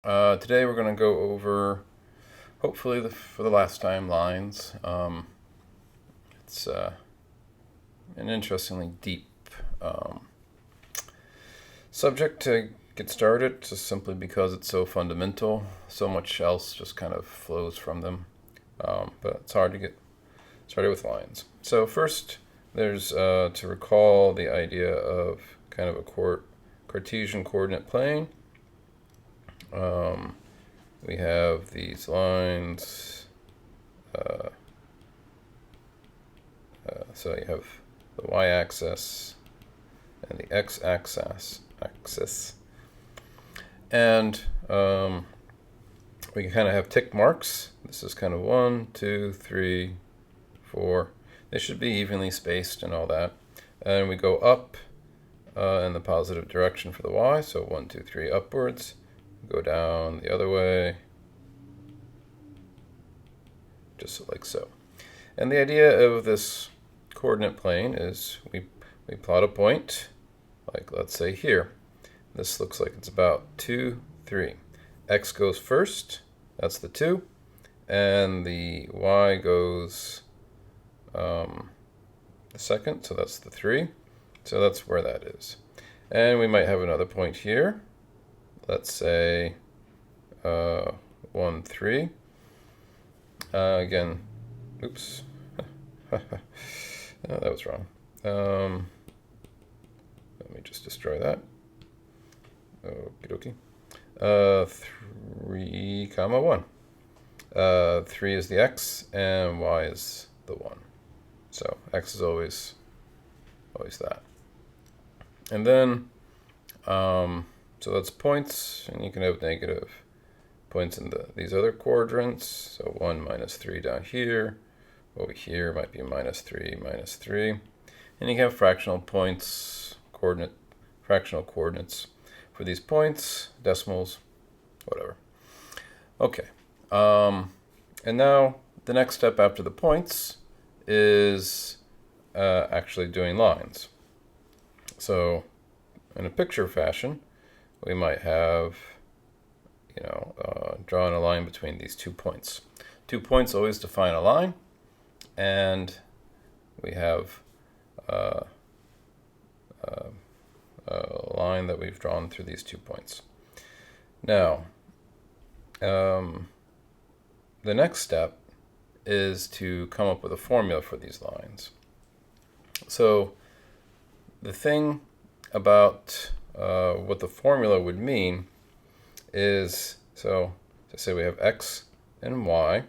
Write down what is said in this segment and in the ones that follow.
Today we're going to go over, hopefully for the last time, lines. It's an interestingly deep um, subject to get started, just simply because it's so fundamental. So much else just kind of flows from them, but it's hard to get started with lines. So first, there's to recall the idea of kind of a Cartesian coordinate plane. We have these lines. So you have the y-axis and the x-axis, and we can kind of have tick marks. This is kind of 1, 2, 3, 4. They should be evenly spaced and all that. And we go up in the positive direction for the y, so 1, 2, 3 upwards. Go down the other way, just like so. And the idea of this coordinate plane is we plot a point, like let's say here. This looks like it's about 2, 3. X goes first, that's the 2, and the y goes the second, so that's the 3. So that's where that is. And we might have another point here. Let's say 1, 3. Again, oops. No, that was wrong. Let me just destroy that. Okie dokie. 3 comma 1. 3 is the x and y is the 1. So x is always that. And then so that's points, and you can have negative points in these other quadrants. So 1, minus 3 down here. Over here might be minus 3, minus 3. And you can have fractional points, fractional coordinates for these points, decimals, whatever. Okay. And now the next step after the points is actually doing lines. So in a picture fashion, we might have, drawing a line between these 2 points. 2 points always define a line, and we have a line that we've drawn through these 2 points. Now, the next step is to come up with a formula for these lines. So the thing about what the formula would mean is, so to say we have x and y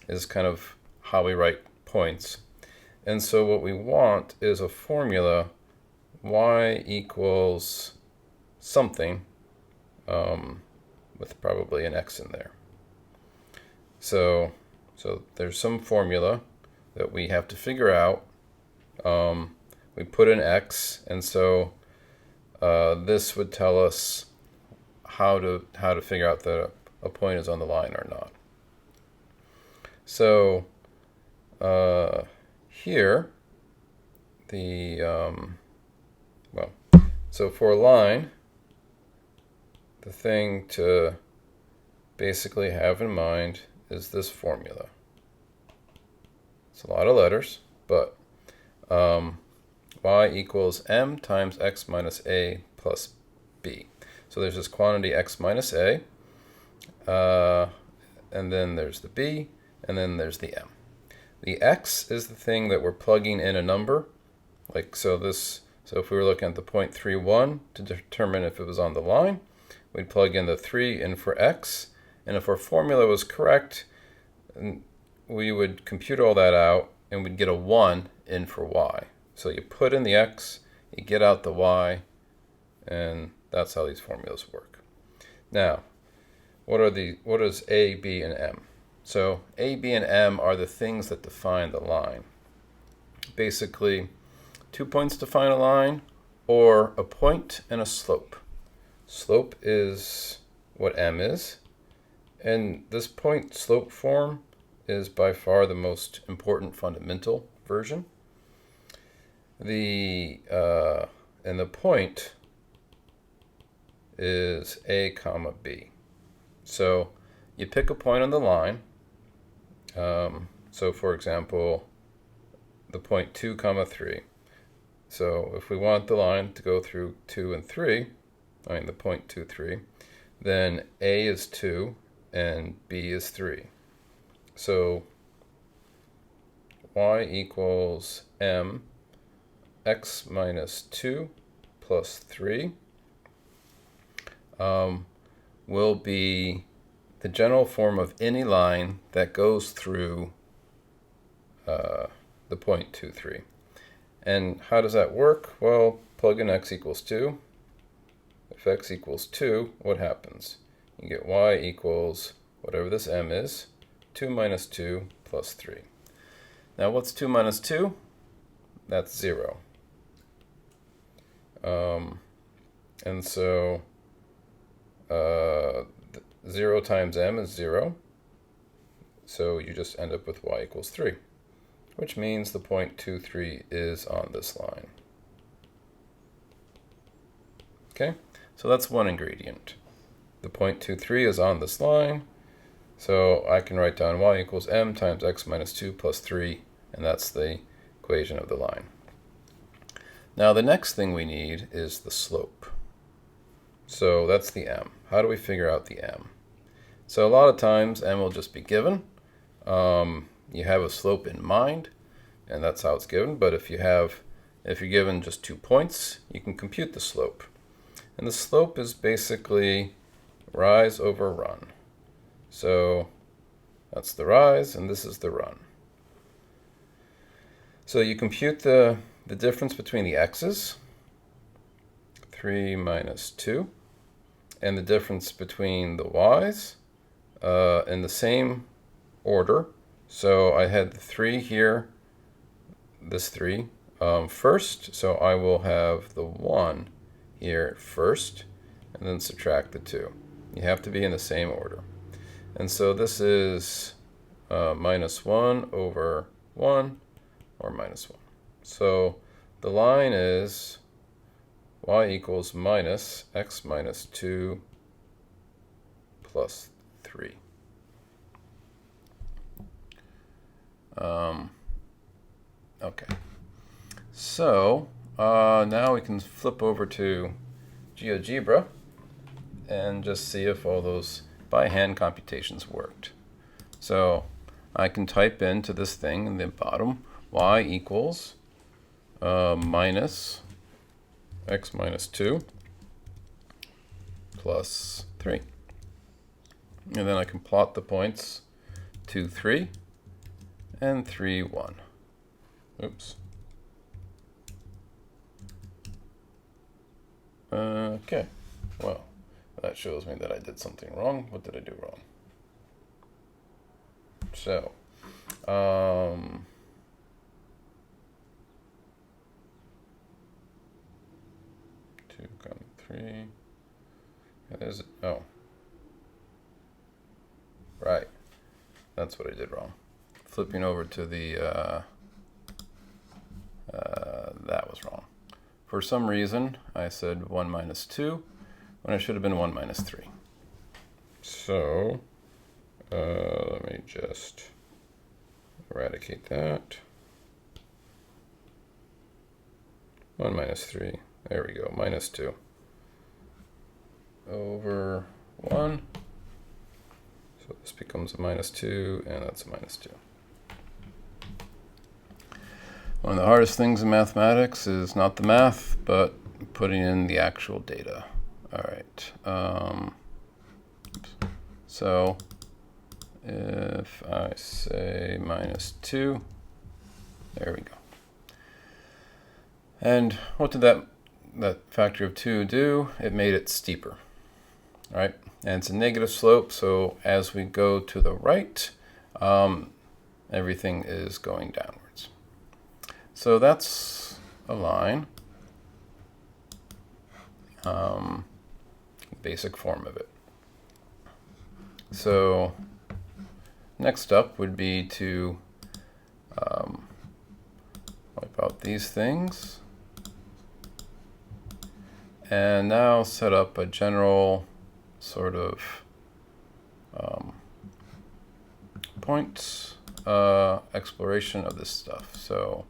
is kind of how we write points. And so what we want is a formula y equals something with probably an x in there. So there's some formula that we have to figure out. We put an x, and so this would tell us how to figure out that a point is on the line or not. So here, so for a line, the thing to basically have in mind is this formula. It's a lot of letters, but y equals m times x minus a plus b. So there's this quantity x minus a, and then there's the b, and then there's the m. The x is the thing that we're plugging in a number, like so this. So if we were looking at the point 3, 1 to determine if it was on the line, we'd plug in the 3 in for x, and if our formula was correct, we would compute all that out, and we'd get a 1 in for y. So you put in the x, you get out the y, and that's how these formulas work. Now, what is a, b, and m? So a, b, and m are the things that define the line. Basically, 2 points define a line, or a point and a slope. Slope is what m is, and this point-slope form is by far the most important fundamental version. And the point is a comma b. So you pick a point on the line. So for example, the point 2, 3. So if we want the line to go through 2 and 3, the point 2, 3, then A is 2 and B is 3. So y equals m x minus 2 plus 3 will be the general form of any line that goes through the point 2, 3. And how does that work? Well, plug in x equals 2. If x equals 2, what happens? You get y equals whatever this m is, 2 minus 2 plus 3. Now what's 2 minus 2? That's 0. And so 0 times m is 0. So you just end up with y equals 3, which means the point 2, 3 is on this line. Okay, so that's one ingredient. The point 2, 3 is on this line. So I can write down y equals m times x minus 2 plus 3, and that's the equation of the line. Now the next thing we need is the slope. So that's the m. How do we figure out the m? So a lot of times m will just be given. You have a slope in mind, and that's how it's given. But if you're given just 2 points, you can compute the slope. And the slope is basically rise over run. So that's the rise, and this is the run. So you compute the difference between the x's, 3 minus 2, and the difference between the y's in the same order. So I had the 3 here, this 3 first, so I will have the 1 here first, and then subtract the 2. You have to be in the same order. And so this is minus 1 over 1, or minus 1. So the line is y equals minus x minus 2 plus 3. Okay. So now we can flip over to Geogebra and just see if all those by hand computations worked. So I can type into this thing in the bottom y equals minus x minus 2 plus 3. And then I can plot the points 2, 3 and 3, 1. Oops. Okay. Well, that shows me that I did something wrong. What did I do wrong? So, 2, 3. Is it? Oh. Right. That's what I did wrong. Flipping over to the, that was wrong. For some reason, I said 1 minus 2, when it should have been 1 minus 3. So, let me just eradicate that. 1 minus 3. There we go. Minus 2 over 1. So this becomes a minus 2, and that's a minus 2. One of the hardest things in mathematics is not the math, but putting in the actual data. All right. So if I say minus 2, there we go. And what did that factor of 2 do? It made it steeper. All right. And it's a negative slope, so as we go to the right, everything is going downwards. So that's a line, basic form of it. So next up would be to wipe out these things, and now set up a general sort of points, exploration of this stuff. So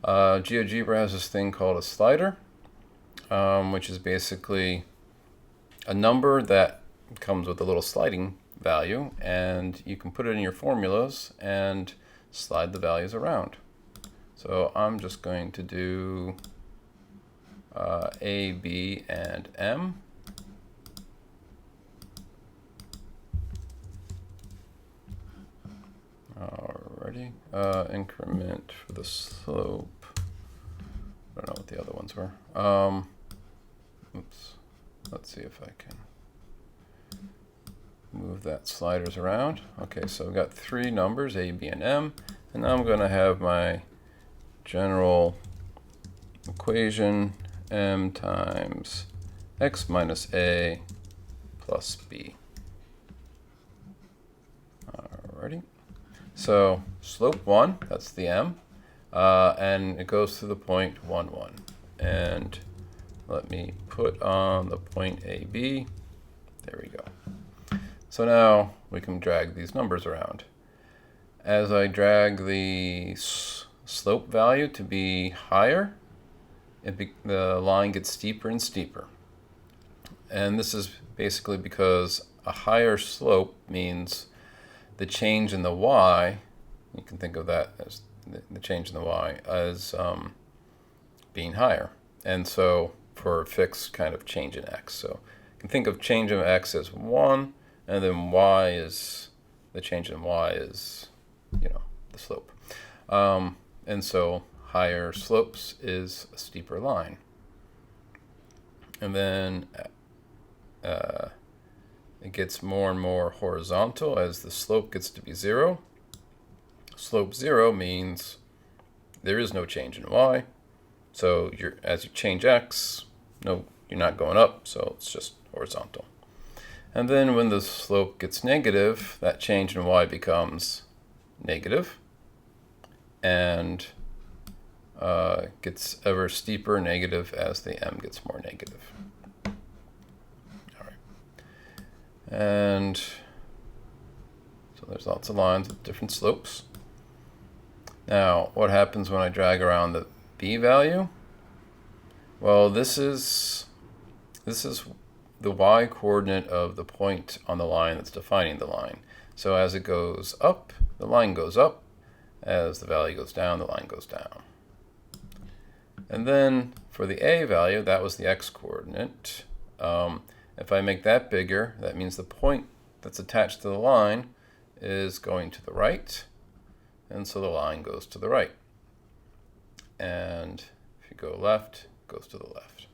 Geogebra has this thing called a slider, which is basically a number that comes with a little sliding value, and you can put it in your formulas and slide the values around. So I'm just going to do A, B, and M. Alrighty. Increment for the slope. I don't know what the other ones were. Oops. Let's see if I can move that sliders around. Okay, so I've got three numbers, A, B, and M. And now I'm going to have my general equation, M times X minus A plus B. Alrighty. So slope 1, that's the M, and it goes through the point 1, 1. And let me put on the point AB. There we go. So now we can drag these numbers around. As I drag the slope value to be higher, the line gets steeper and steeper. And this is basically because a higher slope means the change in the y, you can think of that as the change in the y as being higher. And so for a fixed kind of change in x. So you can think of change in x as 1, and then y is, the change in y is, you know, the slope. And so higher slopes is a steeper line. And then it gets more and more horizontal as the slope gets to be 0. Slope 0 means there is no change in y. So as you change x, no, you're not going up, so it's just horizontal. And then when the slope gets negative, that change in y becomes negative, and gets ever steeper negative as the m gets more negative. All right. And so there's lots of lines with different slopes. Now, what happens when I drag around the b value? Well, this is the y coordinate of the point on the line that's defining the line. So as it goes up, the line goes up. As the value goes down, the line goes down. And then for the a value, that was the x coordinate. If I make that bigger, that means the point that's attached to the line is going to the right. And so the line goes to the right. And if you go left, it goes to the left.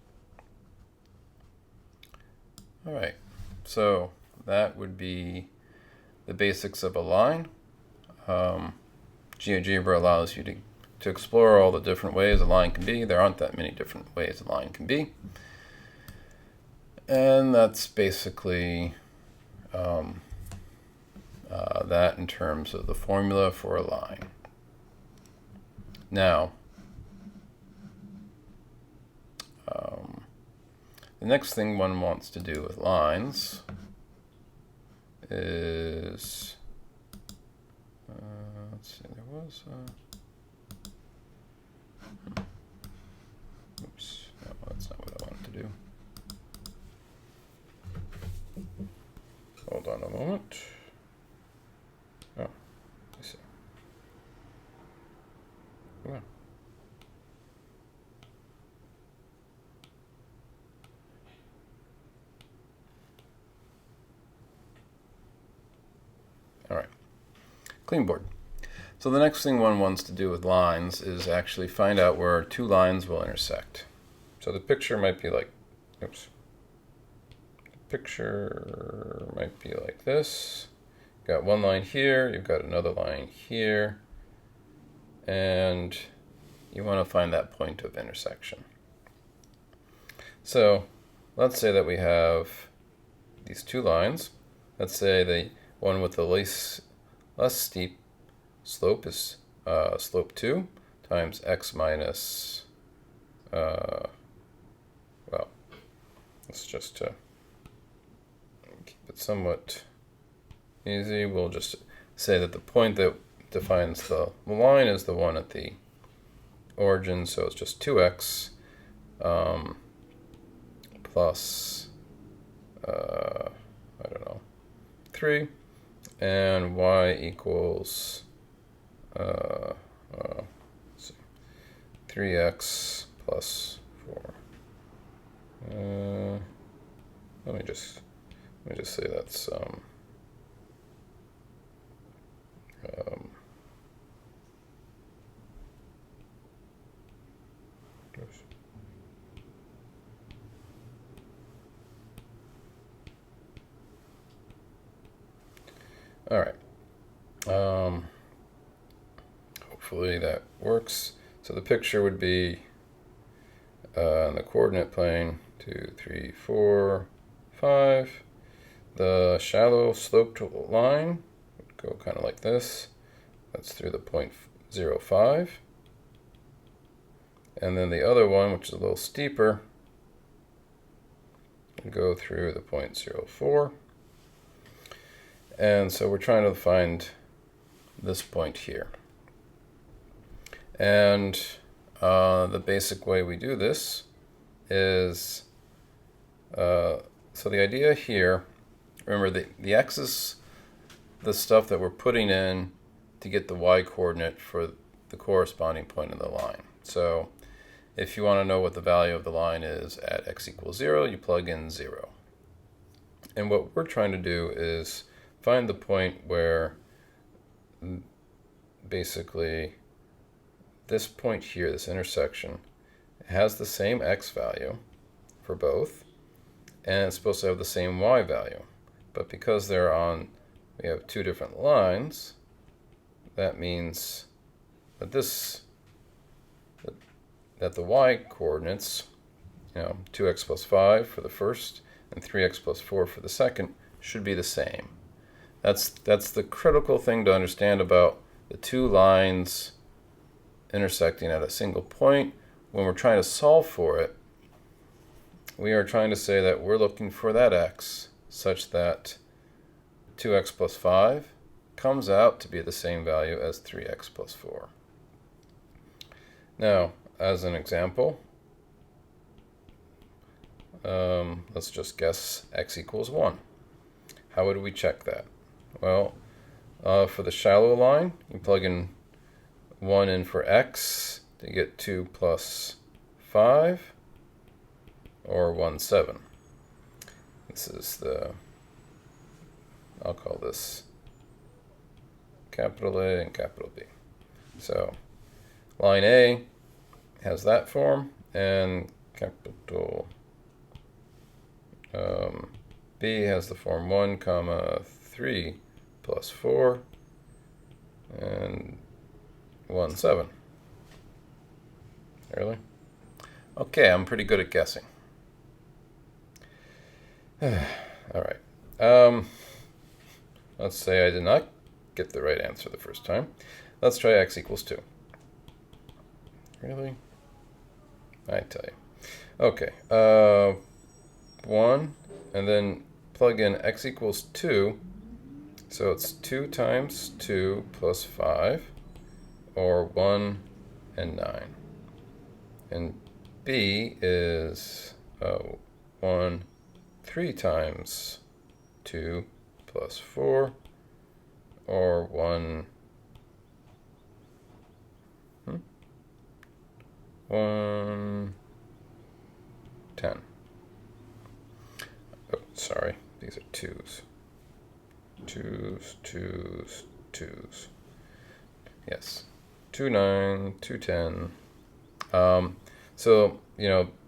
All right, so that would be the basics of a line. Geogebra allows you to explore all the different ways a line can be. There aren't that many different ways a line can be. And that's basically that in terms of the formula for a line. Now, the next thing one wants to do with lines is, let's see, there was, oops, no, that's not what I wanted to do. Hold on a moment. Oh, I see. Yeah. All right, clean board. So the next thing one wants to do with lines is actually find out where two lines will intersect. So the picture might be like, oops. The picture might be like this. You've got one line here, you've got another line here, and you want to find that point of intersection. So let's say that we have these two lines. Let's say the one with the less steep slope is slope 2 times x minus, well, let's just keep it somewhat easy. We'll just say that the point that defines the line is the one at the origin, so it's just 2x plus, I don't know, 3, and y equals, let's see, 3x plus 4. Let me just say that's all right. Hopefully that works. So the picture would be on the coordinate plane 2, 3, 4, 5. The shallow sloped line would go kind of like this. That's through the point 0, 5. And then the other one, which is a little steeper, would go through the point 0, 4. And so we're trying to find this point here. And the basic way we do this is, so the idea here, remember the x is the stuff that we're putting in to get the y coordinate for the corresponding point in the line. So if you want to know what the value of the line is at x equals 0, you plug in 0. And what we're trying to do is find the point where basically this point here, this intersection, has the same x value for both, and it's supposed to have the same y value. But because they're on, we have two different lines, that means that that the y coordinates, 2x plus 5 for the first and 3x plus 4 for the second, should be the same. That's the critical thing to understand about the two lines intersecting at a single point. When we're trying to solve for it, we are trying to say that we're looking for that x such that 2x plus 5 comes out to be the same value as 3x plus 4. Now, as an example, let's just guess x equals 1. How would we check that? Well, for the shallow line, you plug in 1 in for x to get 2 plus 5, or 1, 7. This is I'll call this capital A and capital B. So line A has that form, and capital B has the form 1 comma 3 plus 4 and 1, 7. Really? Okay, I'm pretty good at guessing. All right. Let's say I did not get the right answer the first time. Let's try x equals 2. Really? I tell you. Okay. 1, and then plug in x equals 2. So it's 2 times 2 plus 5, or 1 and 9. And b is 1, 3 times 2 plus 4, or 1, 10. Oh, sorry, these are 2's. 2's, 2's, 2's. Yes, 2, 9, 2, 10. So,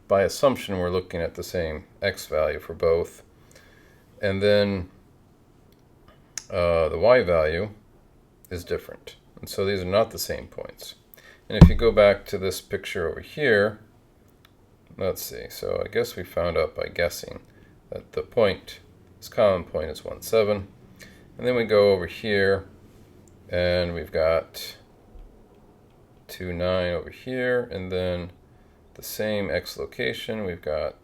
by assumption, we're looking at the same x value for both. And then the y value is different. And so these are not the same points. And if you go back to this picture over here, let's see. So I guess we found out by guessing that the point, this common point is 1, 7. And then we go over here, and we've got 2, 9 over here, and then the same x location, we've got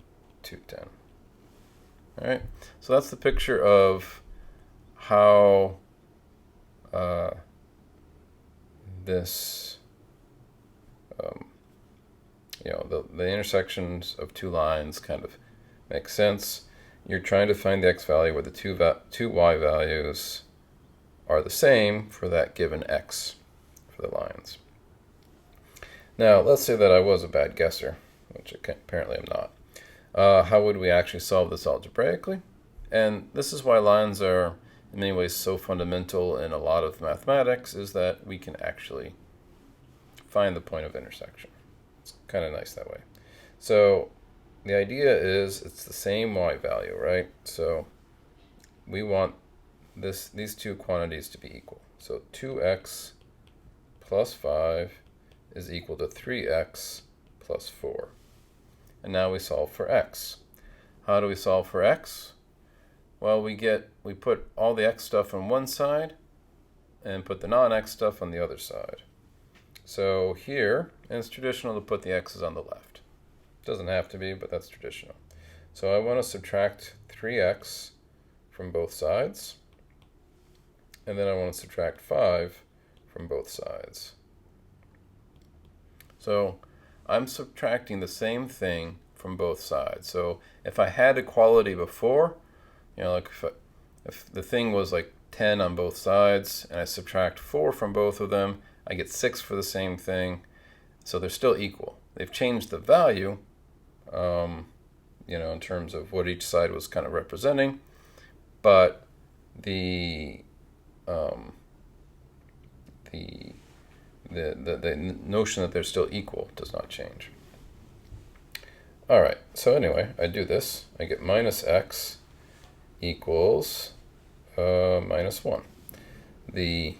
2, 10. All right, so that's the picture of how this, the intersections of two lines kind of make sense. You're trying to find the x value where the two y values are the same for that given x for the lines. Now, let's say that I was a bad guesser, which apparently I'm not. How would we actually solve this algebraically? And this is why lines are in many ways so fundamental in a lot of mathematics, is that we can actually find the point of intersection. It's kind of nice that way. So the idea is it's the same y value, right? So we want these two quantities to be equal. So 2x plus 5 is equal to 3x plus 4. And now we solve for x. How do we solve for x? Well, we put all the x stuff on one side and put the non-x stuff on the other side. So here, and it's traditional to put the x's on the left. Doesn't have to be, but that's traditional. So I want to subtract 3x from both sides, and then I want to subtract 5 from both sides. So I'm subtracting the same thing from both sides. So if I had equality before, like if the thing was like 10 on both sides and I subtract 4 from both of them, I get 6 for the same thing. So they're still equal. They've changed the value, in terms of what each side was kind of representing, but the notion that they're still equal does not change. All right, so anyway, I do this. I get minus x equals minus 1. The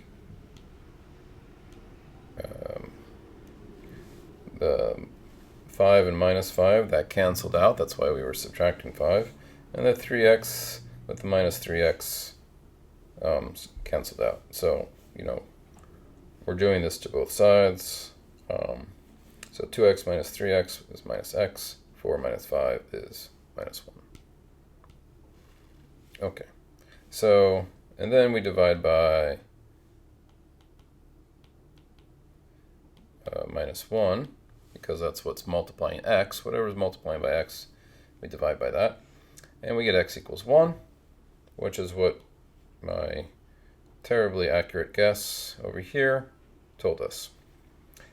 5 and minus 5, that canceled out. That's why we were subtracting 5. And the 3x with the minus 3x canceled out. So, we're doing this to both sides. So 2x minus 3x is minus x. 4 minus 5 is minus 1. Okay. So, and then we divide by minus 1, because that's what's multiplying x. Whatever is multiplying by x, we divide by that. And we get x equals 1, which is what my terribly accurate guess over here told us.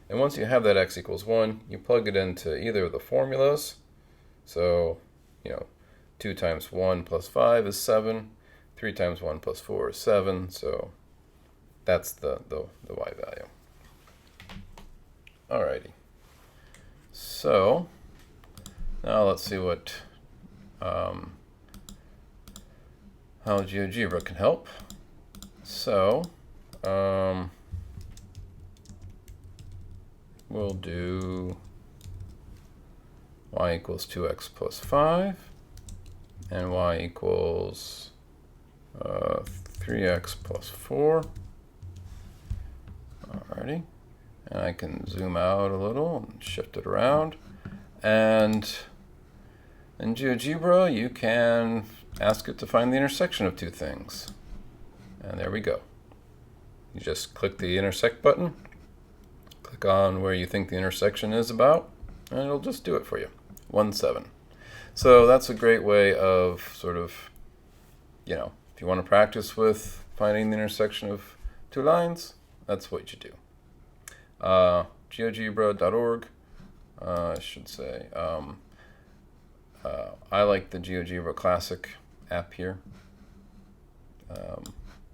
And once you have that x equals 1, you plug it into either of the formulas. So, 2 times 1 plus 5 is 7. 3 times 1 plus 4 is 7. So that's the y value. Alrighty. So now let's see what how Geogebra can help. So we'll do y equals 2x plus 5 and y equals 3x plus 4. Alrighty. And I can zoom out a little and shift it around. And in Geogebra, you can ask it to find the intersection of two things. And there we go. You just click the intersect button, click on where you think the intersection is about, and it'll just do it for you. 1, 7. So that's a great way of sort of, if you want to practice with finding the intersection of two lines, that's what you do. Geogebra.org, I should say. I like the Geogebra Classic app here,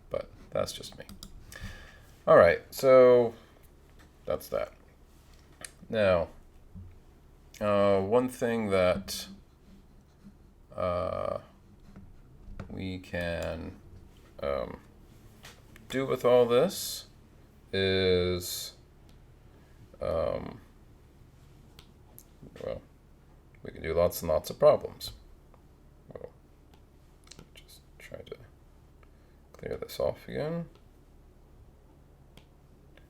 but that's just me. All right, so that's that. Now, one thing that we can do with all this is well, we can do lots and lots of problems. We'll just try to clear this off again.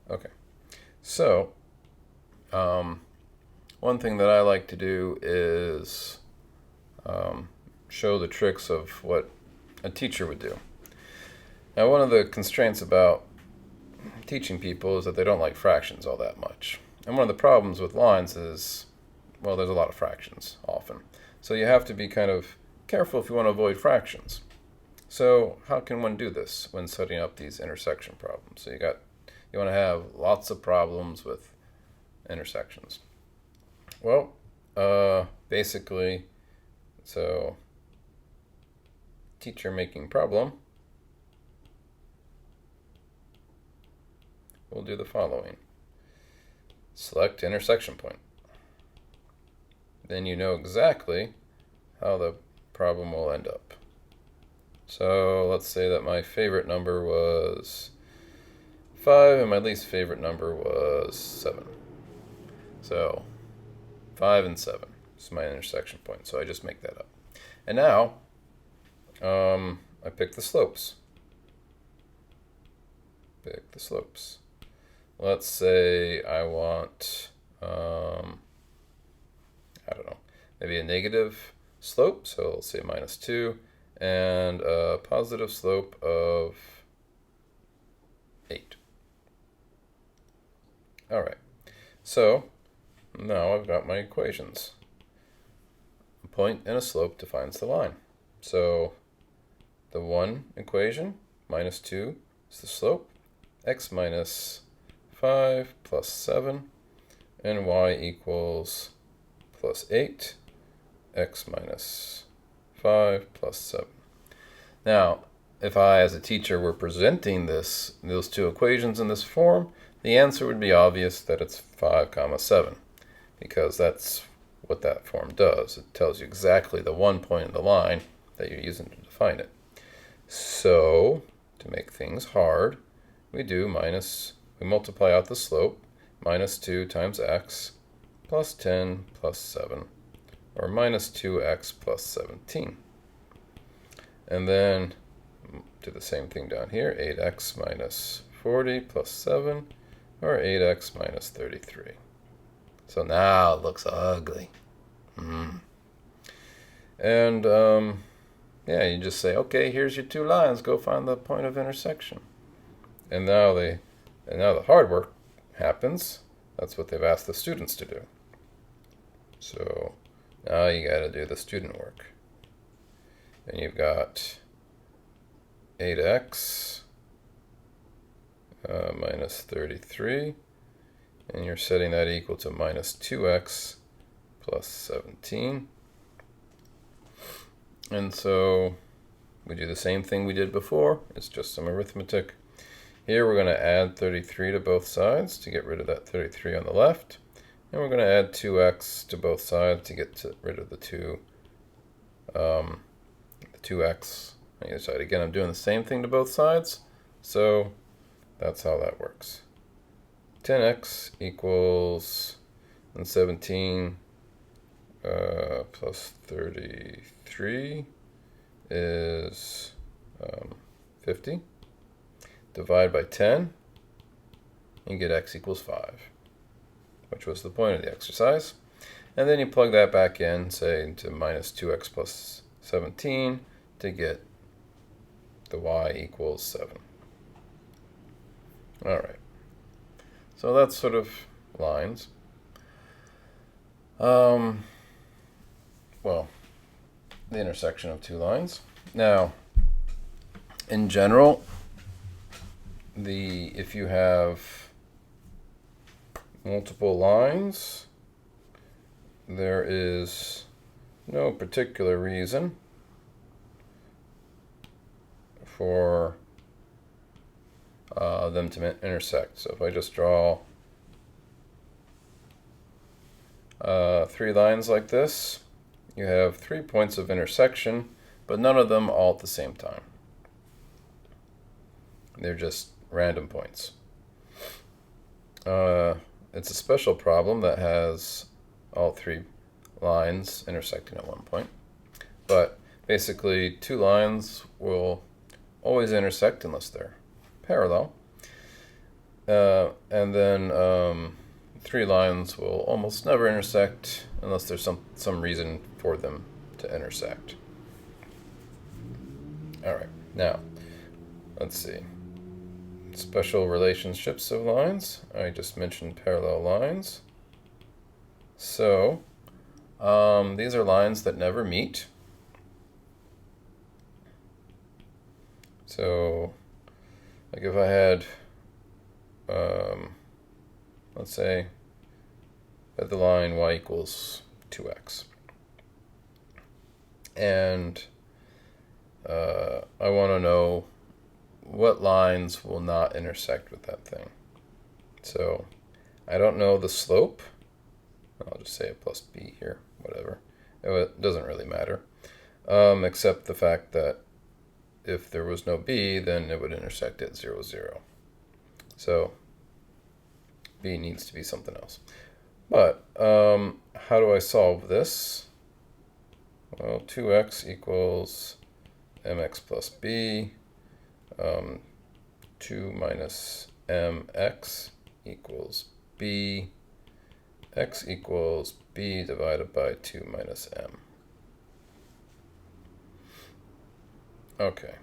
Okay, so one thing that I like to do is show the tricks of what a teacher would do. Now, one of the constraints about teaching people is that they don't like fractions all that much. And one of the problems with lines is, well, there's a lot of fractions often. So you have to be kind of careful if you want to avoid fractions. So how can one do this when setting up these intersection problems? So you want to have lots of problems with intersections. Well, basically, so teacher making problem, we'll do the following. Select intersection point. Then you know exactly how the problem will end up. So let's say that my favorite number was 5 and my least favorite number was 7. So 5 and 7 is my intersection point. So I just make that up. And now I pick the slopes. Pick the slopes. Let's say I want, I don't know, maybe a negative slope. So let's say -2 and a positive slope of 8. All right. So now I've got my equations. A point and a slope defines the line. So the one equation, -2, is the slope. X minus 5 plus 7, and y equals +8, x minus 5 plus 7. Now, if I, as a teacher, were presenting those two equations in this form, the answer would be obvious that it's 5, 7, because that's what that form does. It tells you exactly the one point in the line that you're using to define it. So, to make things hard, we multiply out the slope, -2 times x, plus 10 plus 7, or -2x plus 17. And then do the same thing down here, 8x minus 40 plus 7, or 8x minus 33. So now it looks ugly. And yeah, you just say, okay, here's your two lines, go find the point of intersection. And now the hard work happens. That's what they've asked the students to do. So now you got to do the student work. And you've got 8x minus 33, and you're setting that equal to -2x plus 17. And so we do the same thing we did before. It's just some arithmetic. Here we're going to add 33 to both sides to get rid of that 33 on the left. And we're going to add 2x to both sides to get rid of the 2x on either side. Again, I'm doing the same thing to both sides. So that's how that works. 10x equals 17 plus 33 is 50. Divide by 10, you get x equals 5, which was the point of the exercise. And then you plug that back in, say, into -2x plus 17 to get the y equals 7. All right. So that's sort of lines. Well, the intersection of two lines. Now, in general, if you have multiple lines, there is no particular reason for them to intersect. So if I just draw 3 lines like this, you have 3 points of intersection, but none of them all at the same time. They're just random points. It's a special problem that has all 3 lines intersecting at one point. But basically, 2 lines will always intersect unless they're parallel. And then 3 lines will almost never intersect unless there's some reason for them to intersect. All right, now, let's see. special relationships of lines. I just mentioned parallel lines. So these are lines that never meet. So like if I had, let's say, at the line y equals 2x. And I want to know what lines will not intersect with that thing. So I don't know the slope. I'll just say a plus b here, whatever. It doesn't really matter, except the fact that if there was no b, then it would intersect at 0, 0. So b needs to be something else. But how do I solve this? Well, 2x equals mx plus b. 2 minus mx equals b. X equals b divided by 2 minus m. Okay.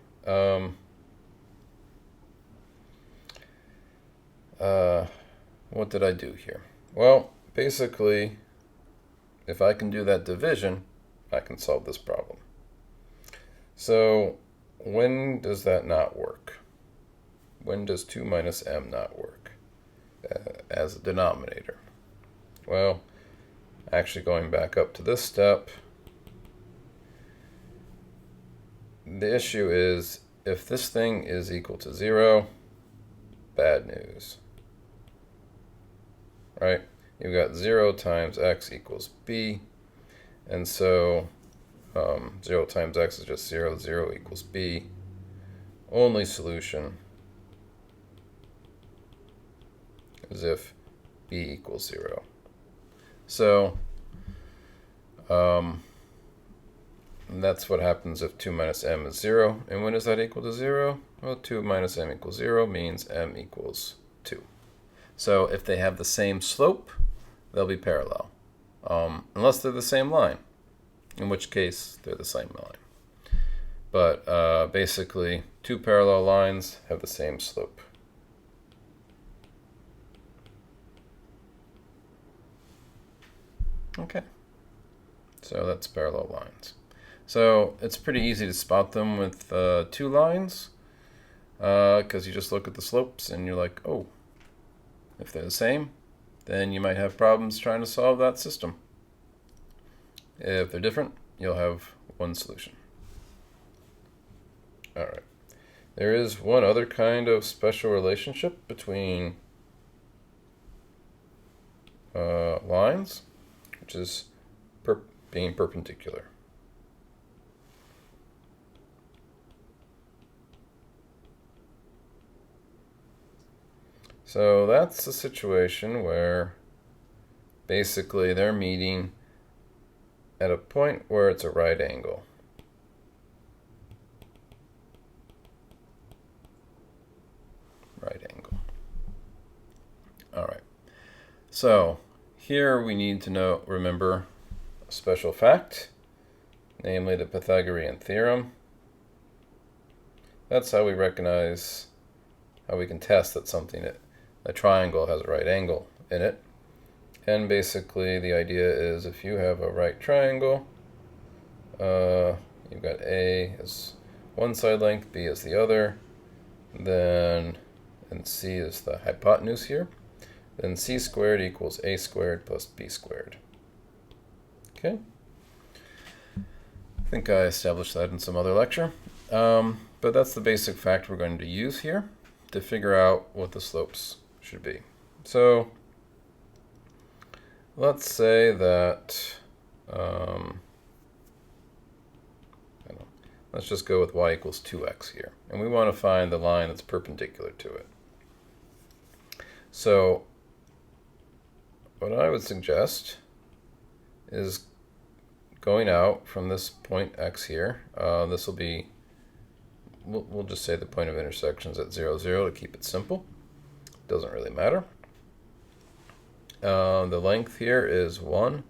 What did I do here? Well, basically, if I can do that division, I can solve this problem. So when does that not work? When does 2 minus m not work as a denominator? Well, actually going back up to this step, the issue is if this thing is equal to 0, bad news. Right? You've got 0 times x equals b, and so 0 times x is just 0, 0 equals b. Only solution is if b equals 0. So that's what happens if 2 minus m is 0. And when is that equal to 0? Well, 2 minus m equals 0 means m equals 2. So if they have the same slope, they'll be parallel, unless they're the same line, in which case they're the same line. But basically, two parallel lines have the same slope. Okay, so that's parallel lines. So it's pretty easy to spot them with two lines, because you just look at the slopes and you're like, oh, if they're the same, then you might have problems trying to solve that system. If they're different, you'll have one solution. All right. There is one other kind of special relationship between lines, which is being perpendicular. So that's a situation where basically they're meeting at a point where it's a right angle. Right angle. All right. So here we need to remember a special fact, namely the Pythagorean Theorem. That's how we recognize, how we can test that a triangle has a right angle in it. And basically the idea is if you have a right triangle, you've got A as one side length, B as the other, then, and C is the hypotenuse here, then C squared equals A squared plus B squared. Okay? I think I established that in some other lecture. But that's the basic fact we're going to use here to figure out what the slopes should be. So let's say that, let's just go with y equals 2x here. And we want to find the line that's perpendicular to it. So what I would suggest is going out from this point x here. This will be, we'll just say the point of intersection is at 0, 0 to keep it simple. Doesn't really matter. The length here is 1.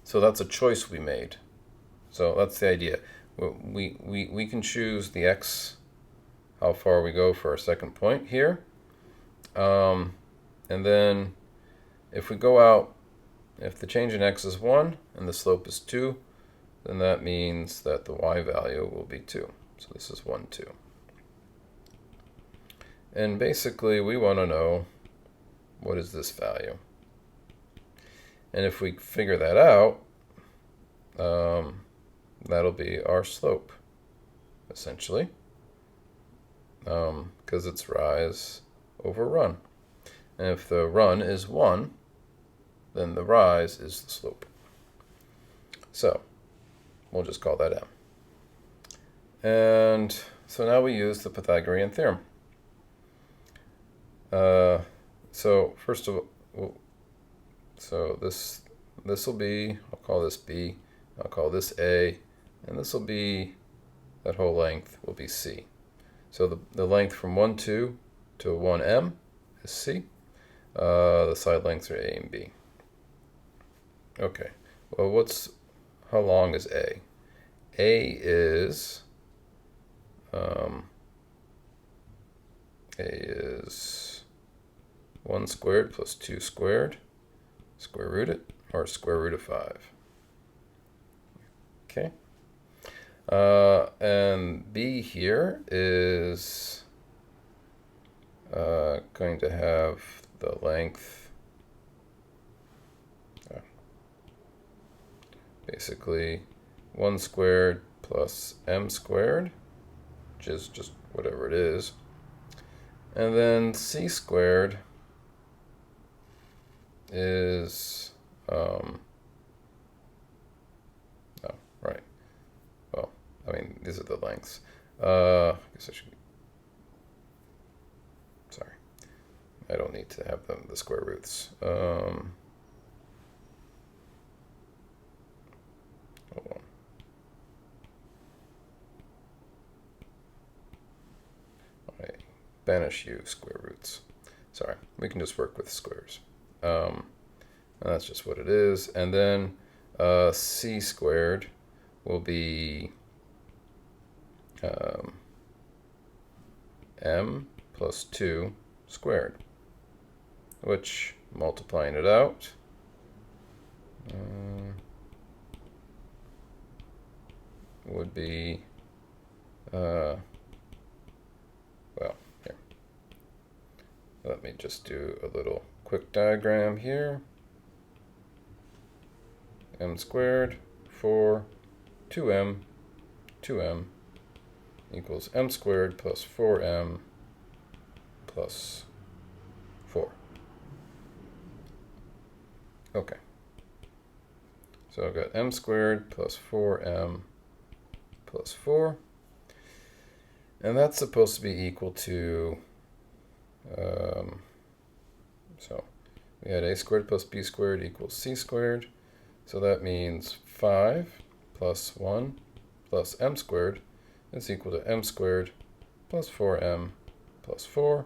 So that's a choice we made. So that's the idea. We can choose the x how far we go for our second point here. And then if we go out, if the change in x is 1 and the slope is 2, then that means that the y value will be 2. So this is 1, 2. And basically we want to know, what is this value? And if we figure that out, that'll be our slope, essentially, because it's rise over run. And if the run is 1, then the rise is the slope. So we'll just call that m. And so now we use the Pythagorean theorem. So first of all, so this will be, I'll call this b, I'll call this a, and this will be, that whole length will be c. So the length from 1, 2 to 1m is c. The side lengths are a and b. Okay, well how long is a? A is 1 squared plus 2 squared, square root it, or square root of 5. Okay. And b here is going to have the length, basically 1 squared plus m squared, which is just whatever it is. And then c squared is, right. Well, I mean, these are the lengths. I guess I should, sorry. I don't need to have the square roots. Hold on. I banish you square roots. Sorry, we can just work with squares. And that's just what it is. And then c squared will be m plus 2 squared, which, multiplying it out, would be, well, here. Let me just do a little quick diagram here. M squared, 4, 2m equals m squared plus 4m plus 4. Okay. So I've got m squared plus 4m plus 4. And that's supposed to be equal to, so we had a squared plus b squared equals c squared. So that means 5 plus 1 plus m squared is equal to m squared plus 4m plus 4.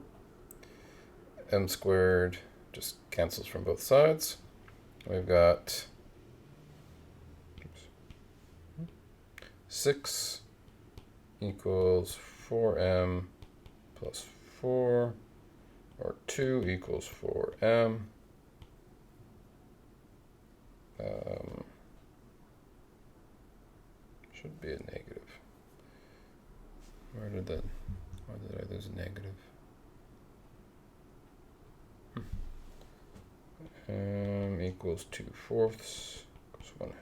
M squared just cancels from both sides. We've got 6 equals 4m plus 4, or 2 equals 4m. Should be a negative. Why did I lose a negative? Equals 2/4 equals 1/2.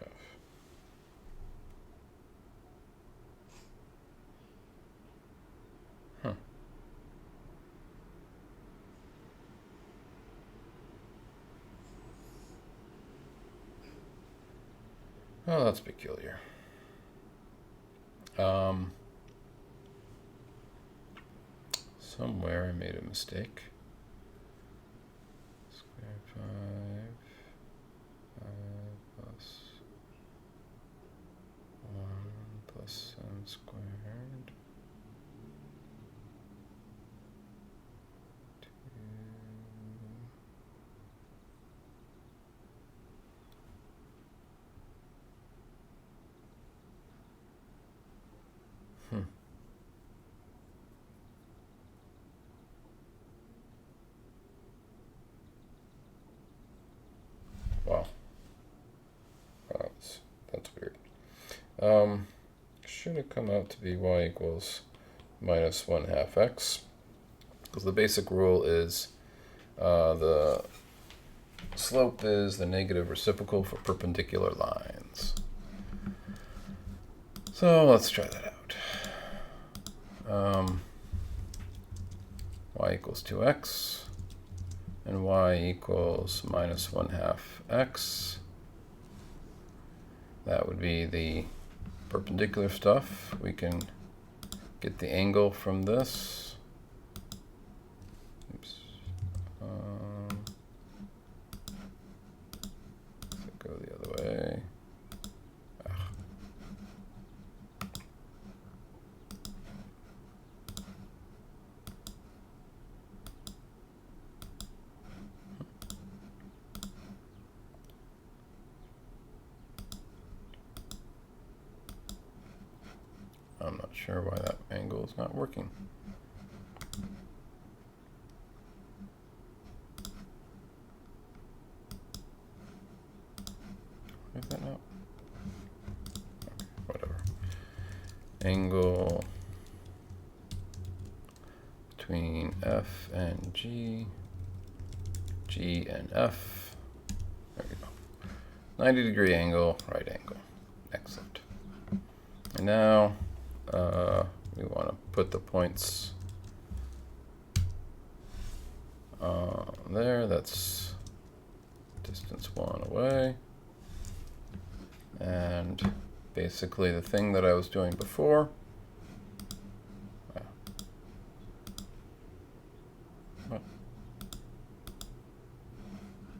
Oh, that's peculiar. Somewhere I made a mistake. Square 5 plus 1 plus m squared. 2. Should it come out to be y equals minus 1/2 x? Because the basic rule is the slope is the negative reciprocal for perpendicular lines. So let's try that out. Y equals 2x, and y equals minus 1/2 x. That would be the perpendicular stuff. We can get the angle from this. Oops. Let's go the other way. I'm not sure why that angle is not working. Is that not? Okay, whatever. Angle between F and G, G and F. There we go. 90-degree angle, right angle. Excellent. And now we want to put the points there. That's distance 1 away. And basically the thing that I was doing before.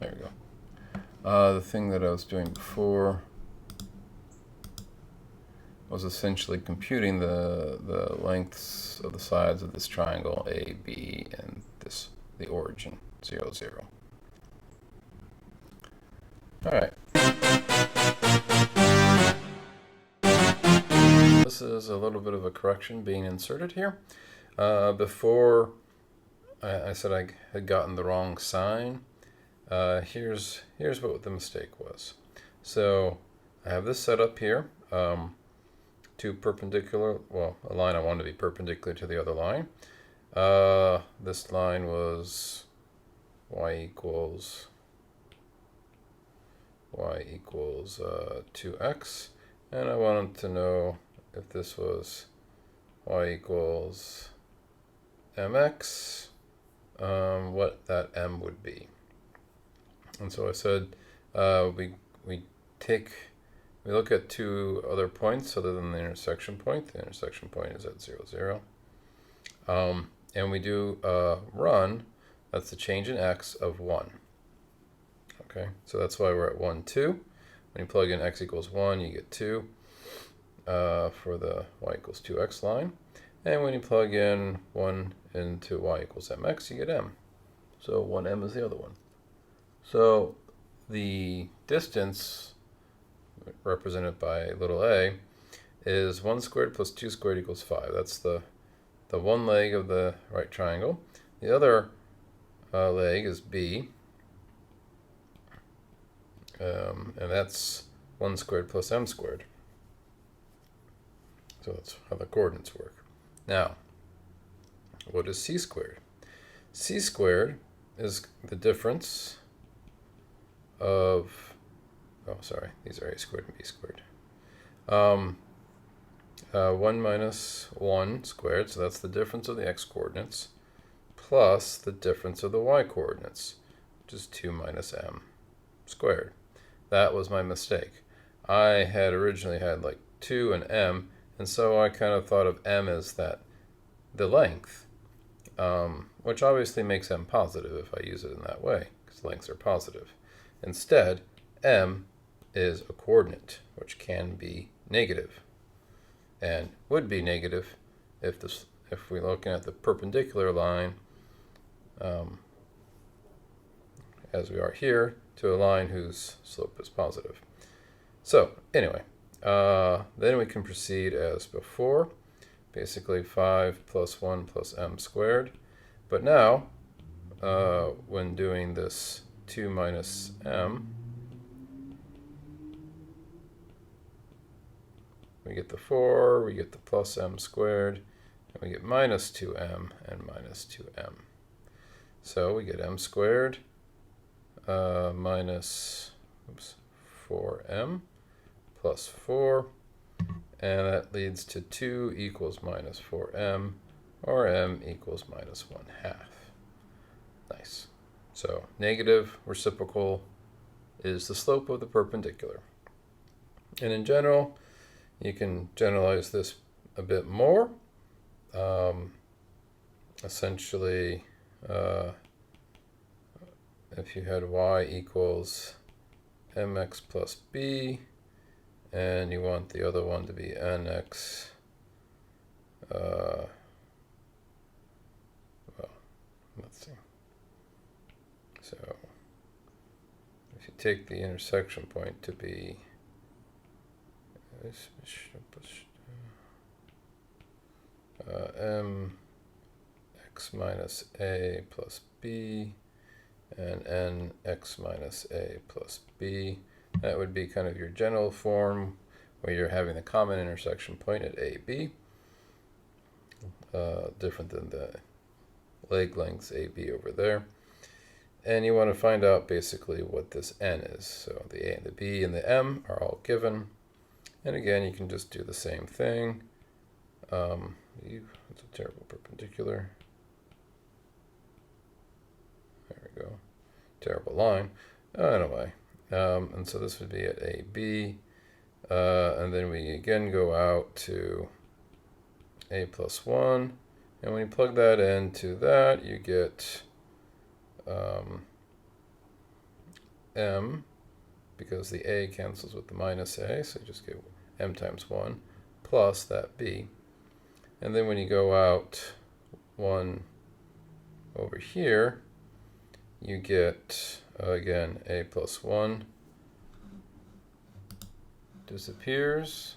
There we go. The thing that I was doing before was essentially computing the lengths of the sides of this triangle A, B, and the origin 0, 0. All right. This is a little bit of a correction being inserted here. Before I said I had gotten the wrong sign. Here's what the mistake was. So I have this set up here. Two perpendicular, well, a line I wanted to be perpendicular to the other line. This line was y equals 2x, and I wanted to know if this was y equals mx, what that m would be. And so I said we look at two other points other than the intersection point. The intersection point is at 0, 0. And we do run, that's the change in x of 1. Okay, so that's why we're at 1, 2. When you plug in x equals 1, you get 2 for the y equals 2x line. And when you plug in 1 into y equals mx, you get m. So 1m is the other one. So the distance, represented by little a, is 1 squared plus 2 squared equals 5. That's the one leg of the right triangle. The other leg is b, and that's 1 squared plus m squared. So that's how the coordinates work. Now, what is c squared? C squared is the difference of, oh sorry, these are a squared and b squared. 1 minus 1 squared, so that's the difference of the x coordinates, plus the difference of the y coordinates, which is 2 minus m squared. That was my mistake. I had originally had like 2 and m, and so I kind of thought of m as the length, which obviously makes m positive if I use it in that way, because lengths are positive. Instead, m is a coordinate, which can be negative, and would be negative if we're looking at the perpendicular line, as we are here, to a line whose slope is positive. So anyway, then we can proceed as before, basically 5 plus 1 plus m squared. But now, when doing this 2 minus m, we get the 4, we get the plus m squared, and we get minus 2m and minus 2m. So we get m squared minus 4m plus 4, and that leads to 2 equals minus 4m, or m equals minus 1/2. Nice. So negative reciprocal is the slope of the perpendicular. And in general, you can generalize this a bit more. Essentially, if you had y equals mx plus b, and you want the other one to be nx, well, let's see. So if you take the intersection point to be mx minus a plus b and nx minus a plus b, that would be kind of your general form where you're having the common intersection point at AB, different than the leg lengths AB over there. And you want to find out basically what this n is. So the a and the b and the m are all given. And again, you can just do the same thing. It's a terrible perpendicular. There we go. Terrible line. Anyway, and so this would be at AB. And then we again go out to a plus 1. And when you plug that into that, you get m, because the a cancels with the minus a, so you just get m times 1 plus that b. And then when you go out 1 over here, you get, again, a plus 1 disappears,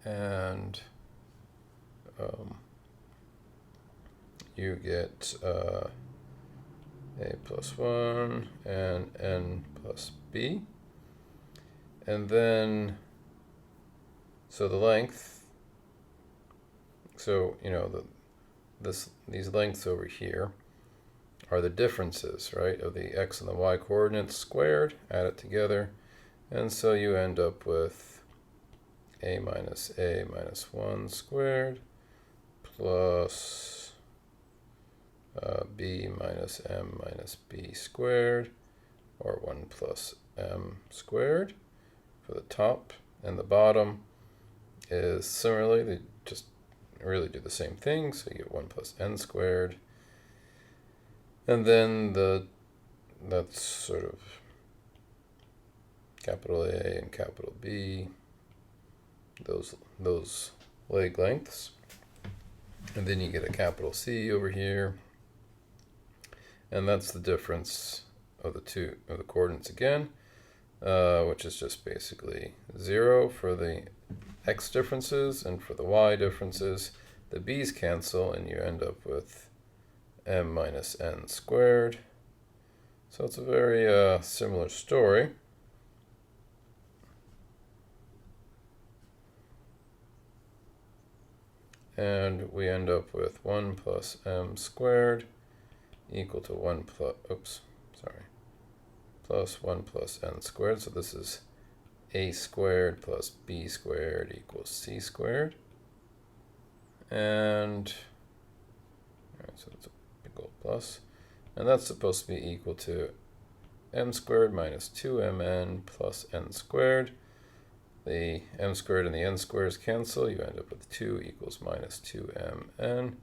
and you get a plus 1 and n plus b. And then, so the length, so, you know, these lengths over here are the differences, right, of the x and the y coordinates squared, add it together, and so you end up with a minus 1 squared plus b minus m minus b squared, or 1 plus m squared for the top, and the bottom is similarly, they just really do the same thing, so you get 1 plus n squared, and then that's sort of capital A and capital B, those leg lengths, and then you get a capital C over here, and that's the difference of the coordinates again, which is just basically 0 for the x differences, and for the y differences, the b's cancel, and you end up with m minus n squared. So it's a very similar story. And we end up with 1 plus m squared equal to 1 plus, plus 1 plus n squared. So this is a squared plus b squared equals c squared. And so that's a big old plus. And that's supposed to be equal to m squared minus 2mn plus n squared. The m squared and the n squares cancel. You end up with 2 equals minus 2mn.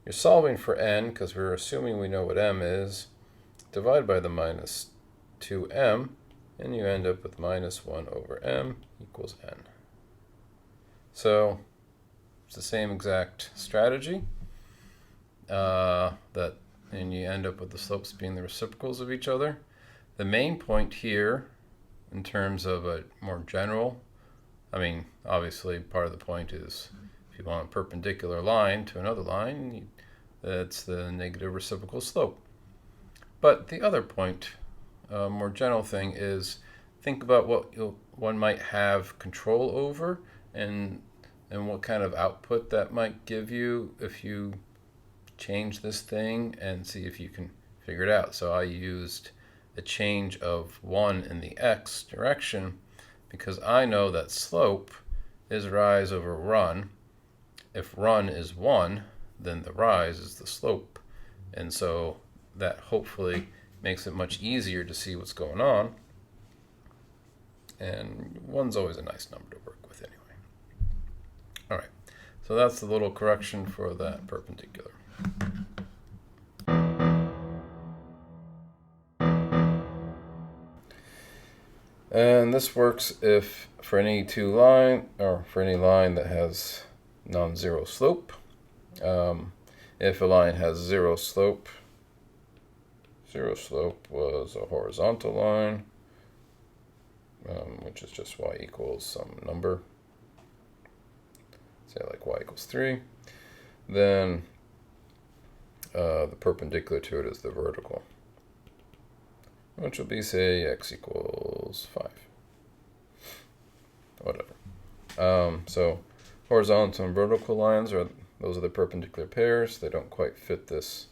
You're solving for n because we're assuming we know what m is. Divide by the minus 2m, and you end up with minus 1 over m equals n. So it's the same exact strategy, and you end up with the slopes being the reciprocals of each other. The main point here, in terms of a more general, I mean, obviously part of the point is if you want a perpendicular line to another line, that's the negative reciprocal slope. But the other point, more general thing, is think about what one might have control over, and what kind of output that might give you if you change this thing, and see if you can figure it out. So I used a change of 1 in the x direction because I know that slope is rise over run. If run is 1, then the rise is the slope. And so that hopefully makes it much easier to see what's going on. And 1's always a nice number to work with anyway. All right, so that's the little correction for that perpendicular. And this works if for any line that has non-zero slope. If a line has zero slope was a horizontal line, which is just y equals some number, say like y equals 3. Then the perpendicular to it is the vertical, which will be, say, x equals 5. Whatever. So horizontal and vertical lines those are the perpendicular pairs. They don't quite fit this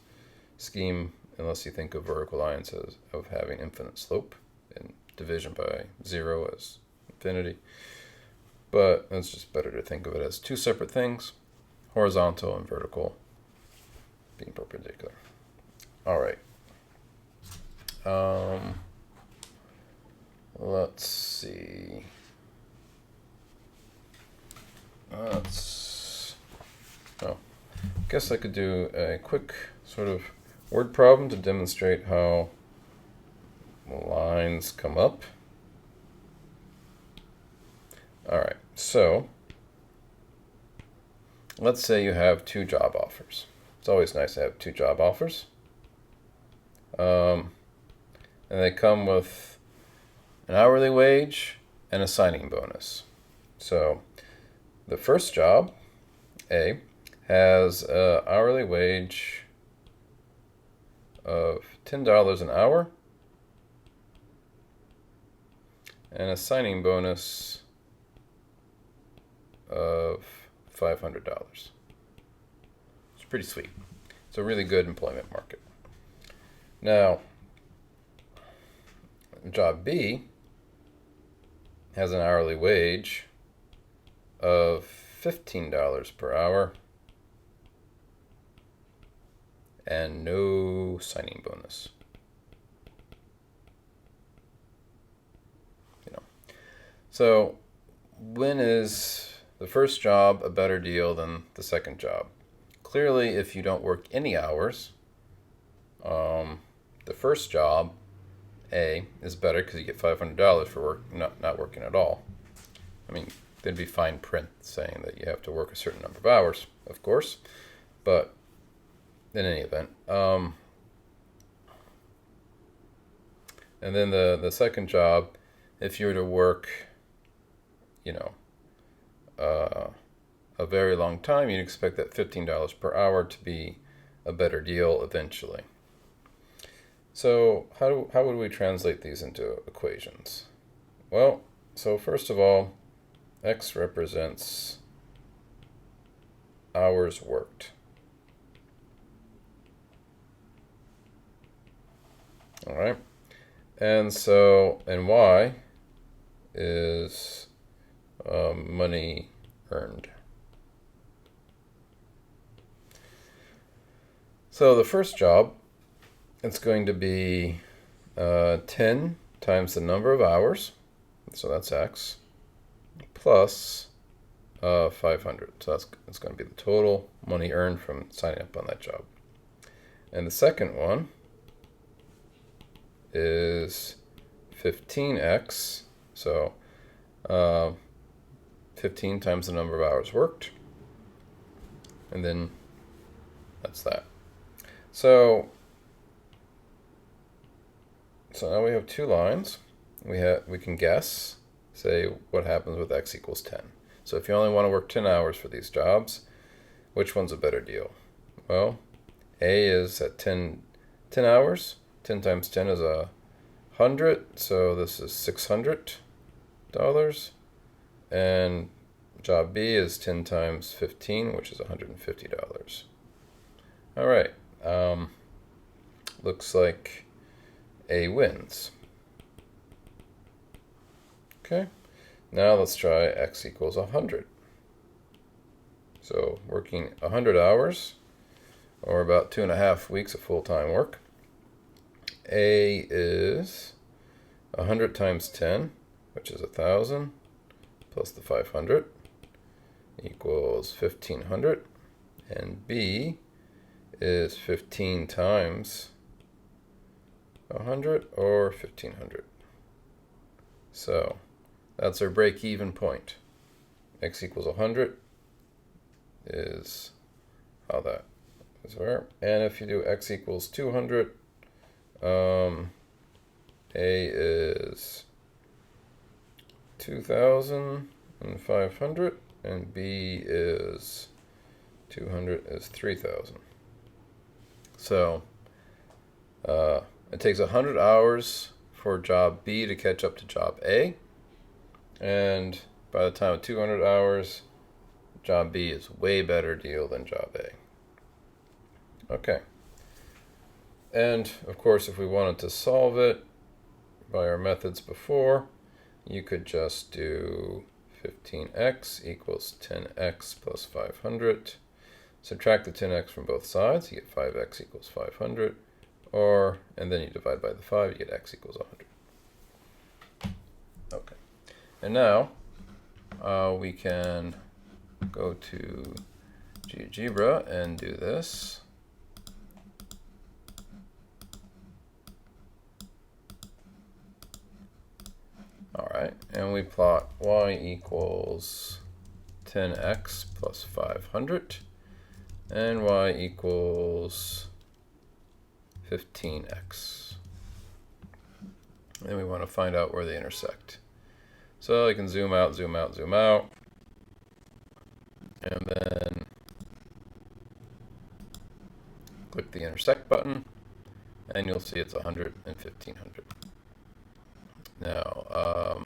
scheme unless you think of vertical lines as of having infinite slope and division by 0 as infinity. But it's just better to think of it as two separate things, horizontal and vertical being perpendicular. All right. Let's see. I guess I could do a quick sort of word problem to demonstrate how lines come up. All right, so let's say you have 2 job offers. It's always nice to have 2 job offers. And they come with an hourly wage and a signing bonus. So the first job, A, has an hourly wage of $10 an hour and a signing bonus of $500. It's pretty sweet. It's a really good employment market. Now, job B has an hourly wage of $15 per hour and no signing bonus. So when is the first job a better deal than the second job? Clearly, if you don't work any hours, the first job, A, is better because you get $500 for not working at all. I mean, there'd be fine print saying that you have to work a certain number of hours, of course, but in any event. And then the second job, if you were to work, a very long time, you'd expect that $15 per hour to be a better deal eventually. So how would we translate these into equations? Well, so first of all, X represents hours worked. All right. And Y is money earned. So the first job, it's going to be 10 times the number of hours, so that's X, plus 500. So it's going to be the total money earned from signing up on that job. And the second one is 15x, so 15 times the number of hours worked, and then that's that. So now we have 2 lines. We can guess, say, what happens with x equals 10. So if you only want to work 10 hours for these jobs, which one's a better deal? Well, A is at 10 hours. 10 times 10 is 100, so this is $600. And job B is 10 times 15, which is $150. All right. Looks like A wins. Okay. Now let's try x equals 100. So working 100 hours, or about 2.5 weeks of full-time work. A is 100 times 10, which is 1,000, plus the 500, equals 1,500. And B is 15 times 100, or 1,500. So that's our break-even point. X equals 100 is how that is there. And if you do x equals 200, A is 2,500, and B is 200 is 3,000. So it takes 100 hours for job B to catch up to job A, and by the time of 200 hours, job B is way better deal than job A. Okay. And of course, if we wanted to solve it by our methods before, you could just do 15x equals 10x plus 500. Subtract the 10x from both sides, you get 5x equals 500. And then you divide by the 5, you get x equals 100. Okay. And now we can go to Geogebra and do this. All right, and we plot y equals 10x plus 500, and y equals 15x. And we want to find out where they intersect. So you can zoom out, zoom out, zoom out, and then click the intersect button, and you'll see it's 100 and 1,500. Now,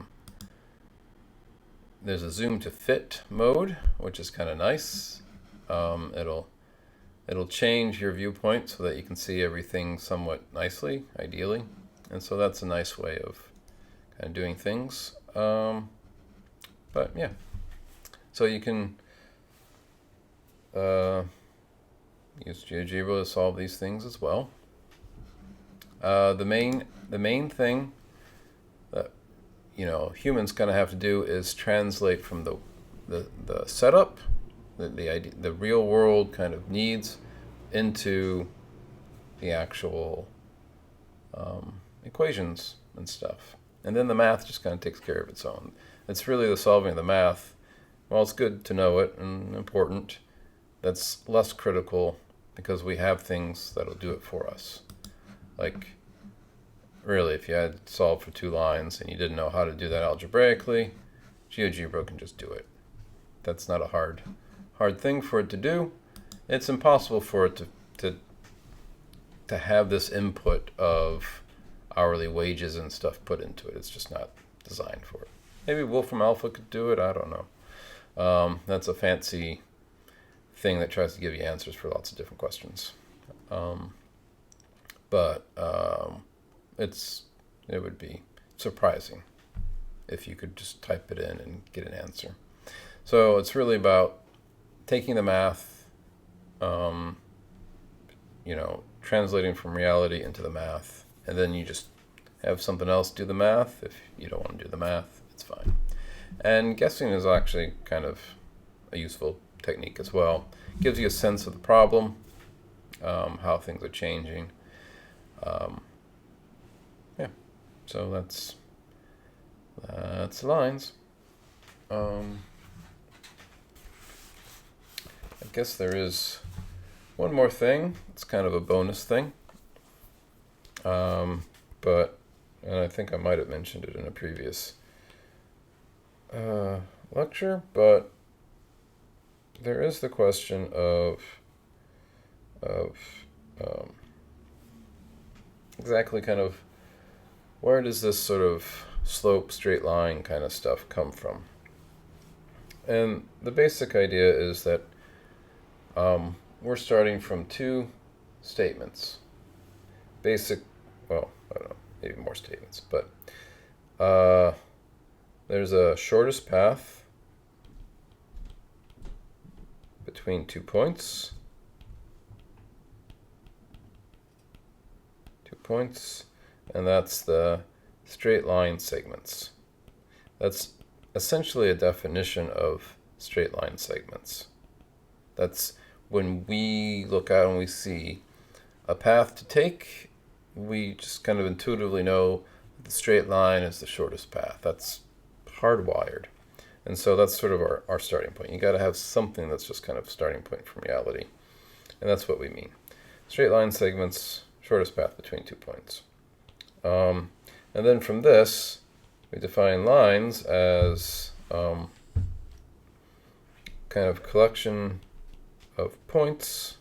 there's a zoom to fit mode, which is kind of nice. It'll change your viewpoint so that you can see everything somewhat nicely, ideally. And so that's a nice way of kind of doing things. But yeah, so you can use Geogebra to solve these things as well. The main thing that humans kind of have to do is translate from the setup, the real world kind of needs, into the actual equations and stuff. And then the math just kind of takes care of its own. It's really the solving of the math. Well, it's good to know it and important. That's less critical because we have things that'll do it for us. Like, really, if you had to solve for 2 lines and you didn't know how to do that algebraically, Geogebra can just do it. That's not a hard thing for it to do. It's impossible for it to have this input of hourly wages and stuff put into it. It's just not designed for it. Maybe Wolfram Alpha could do it. I don't know. That's a fancy thing that tries to give you answers for lots of different questions. It would be surprising if you could just type it in and get an answer. So it's really about taking the math, translating from reality into the math, and then you just have something else do the math. If you don't want to do the math, it's fine. And guessing is actually kind of a useful technique as well. It gives you a sense of the problem, how things are changing. Yeah, so that's the lines. I guess there is one more thing. It's kind of a bonus thing. And I think I might have mentioned it in a previous lecture, but there is the question of exactly kind of where does this sort of slope, straight line kind of stuff come from? And the basic idea is that we're starting from two statements. Well, I don't know, maybe more statements, but there's a shortest path between 2 points. 2 points, and that's the straight line segments. That's essentially a definition of straight line segments. That's when we look out and we see a path to take, we just kind of intuitively know the straight line is the shortest path. That's hardwired. And so that's sort of our starting point. You got to have something that's just kind of starting point from reality. And that's what we mean. Straight line segments, shortest path between 2 points. And then from this, we define lines as kind of collection of points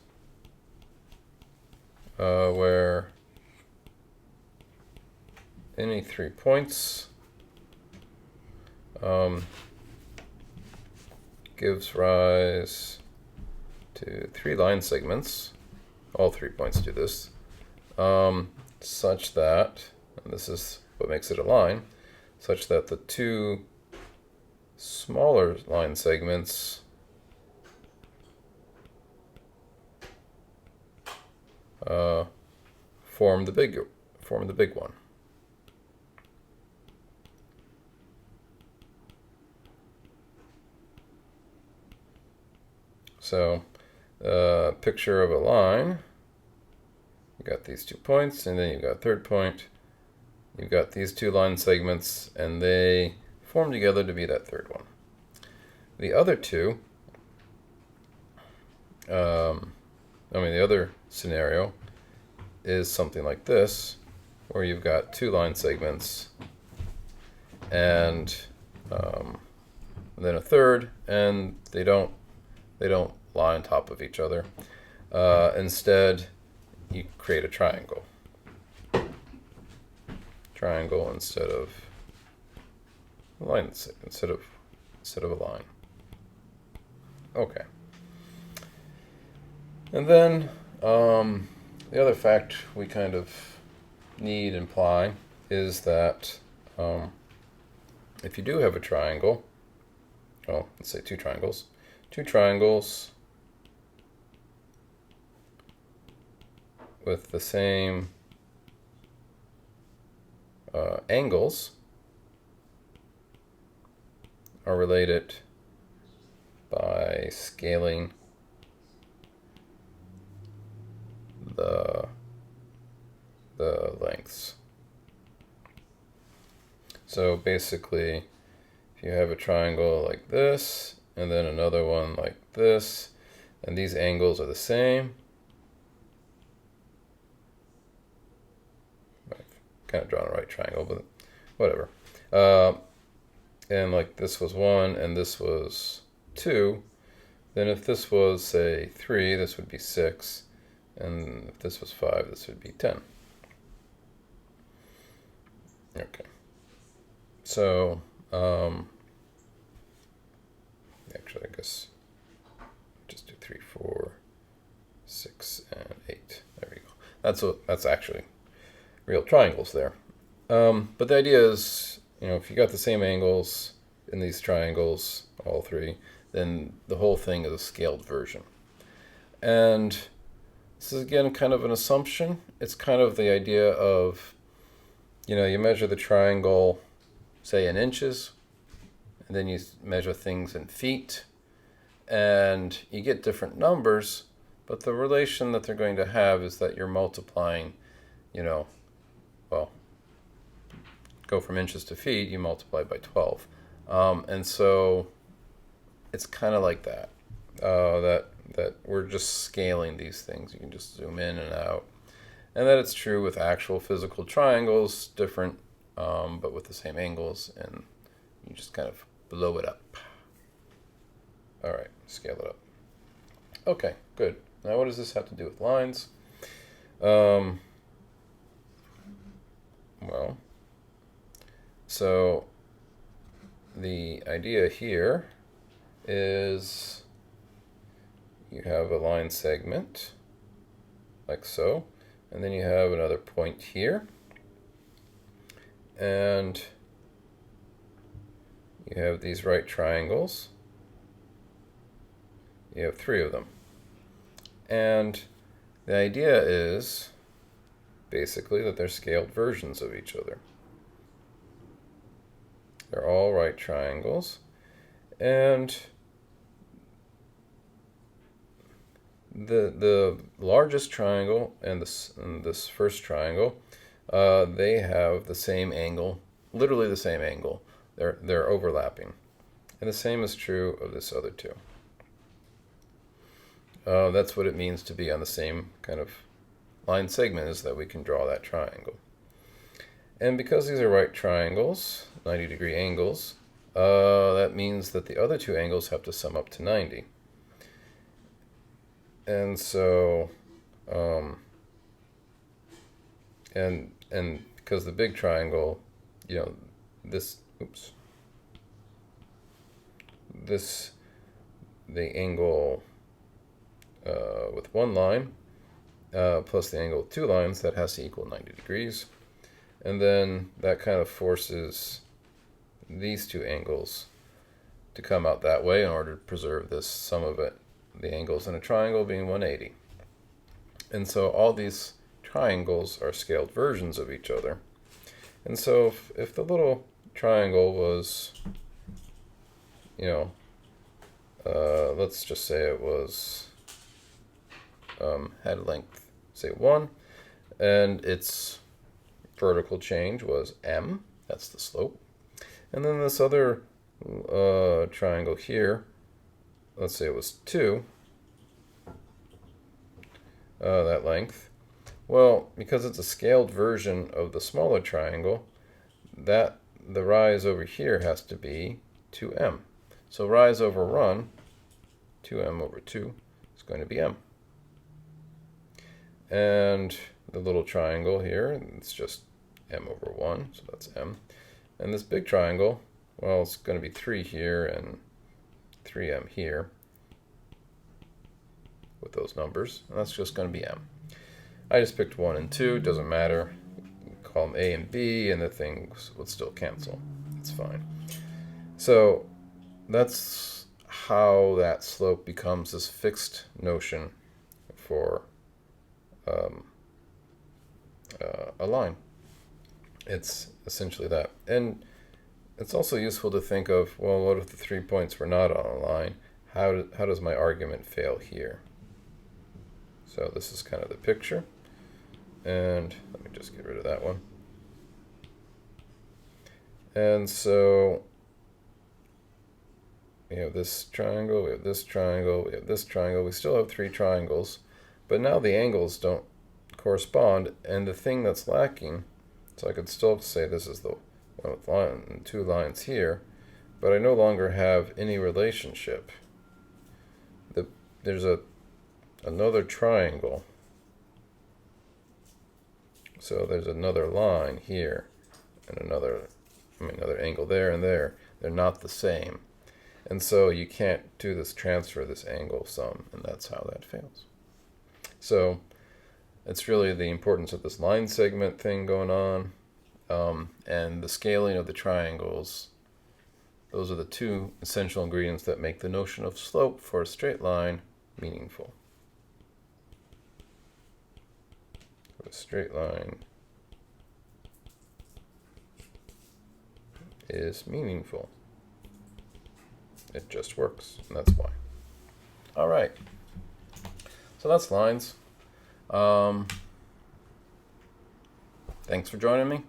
where any 3 points gives rise to 3 line segments. All 3 points do this, such that, and this is what makes it a line, such that the 2 smaller line segments form the big one. So, picture of a line. You got these 2 points, and then you've got a third point. You've got these 2 line segments, and they form together to be that third one. The other two, the other scenario is something like this, where you've got 2 line segments, and then a third, and they don't lie on top of each other. Instead, you create a triangle. Triangle instead of a line, instead of a line. Okay. And then the other fact we kind of need imply is that if you do have a triangle, let's say 2 triangles. 2 triangles with the same angles are related by scaling the lengths. So basically, if you have a triangle like this, and then another one like this, and these angles are the same. I've kind of drawn a right triangle, but whatever. And like this was 1 and this was 2, then if this was, say, 3, this would be 6, and if this was 5, this would be 10. Okay. So, actually, I guess just do 3, 4, 6, and 8. There we go. That's actually real triangles there. But the idea is, if you got the same angles in these triangles, all 3, then the whole thing is a scaled version. And this is again kind of an assumption. It's kind of the idea of, you measure the triangle, say, in inches, and then you measure things in feet, and you get different numbers, but the relation that they're going to have is that you're multiplying, go from inches to feet, you multiply by 12. And so it's kind of like that, that we're just scaling these things. You can just zoom in and out. And that it's true with actual physical triangles, different, but with the same angles, and you just kind of blow it up. All right, scale it up. Okay, good. Now what does this have to do with lines? Well, So the idea here is you have a line segment like so, and then you have another point here, and you have these right triangles. You have 3 of them, and the idea is basically that they're scaled versions of each other. They're all right triangles, and the largest triangle and this first triangle, they have the same angle, literally the same angle. They're overlapping, and the same is true of this other two. That's what it means to be on the same kind of line segment, is that we can draw that triangle. And because these are right triangles, 90-degree angles, that means that the other 2 angles have to sum up to 90. And so, and because the big triangle, you know, the angle with 1 line plus the angle with 2 lines, that has to equal 90 degrees. And then that kind of forces these 2 angles to come out that way in order to preserve this sum of it, the angles in a triangle being 180. And so all these triangles are scaled versions of each other. And so if the little triangle was, you know, let's just say it was had length, say 1, and its vertical change was m, that's the slope. And then this other triangle here, let's say it was 2, that length. Well, because it's a scaled version of the smaller triangle, that the rise over here has to be 2m. So rise over run, 2m over 2, is going to be m. And the little triangle here, it's just m over 1, so that's m. And this big triangle, well, it's going to be 3 here and 3m here with those numbers, and that's just going to be m. I just picked 1 and 2, doesn't matter. You can call them a and b, and the things would still cancel. It's fine. So that's how that slope becomes this fixed notion for a line. It's essentially that. And it's also useful to think of, well, what if the 3 points were not on a line? How does my argument fail here? So this is kind of the picture. And let me just get rid of that one. And so we have this triangle, we have this triangle, we have this triangle. We still have 3 triangles, but now the angles don't correspond, and the thing that's lacking, so I could still say this is the one with 2 lines here, but I no longer have any relationship. There's another triangle, so there's another line here and another angle there and there. They're not the same, and so you can't do this transfer, this angle sum, and that's how that fails. So it's really the importance of this line segment thing going on, and the scaling of the triangles. Those are the 2 essential ingredients that make the notion of slope for a straight line meaningful. A straight line is meaningful. It just works, and that's why. All right. So that's lines. Thanks for joining me.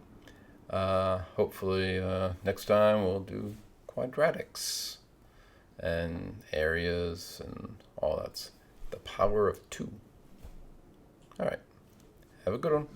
Hopefully next time we'll do quadratics and areas and all that's the power of 2. All right. Have a good one.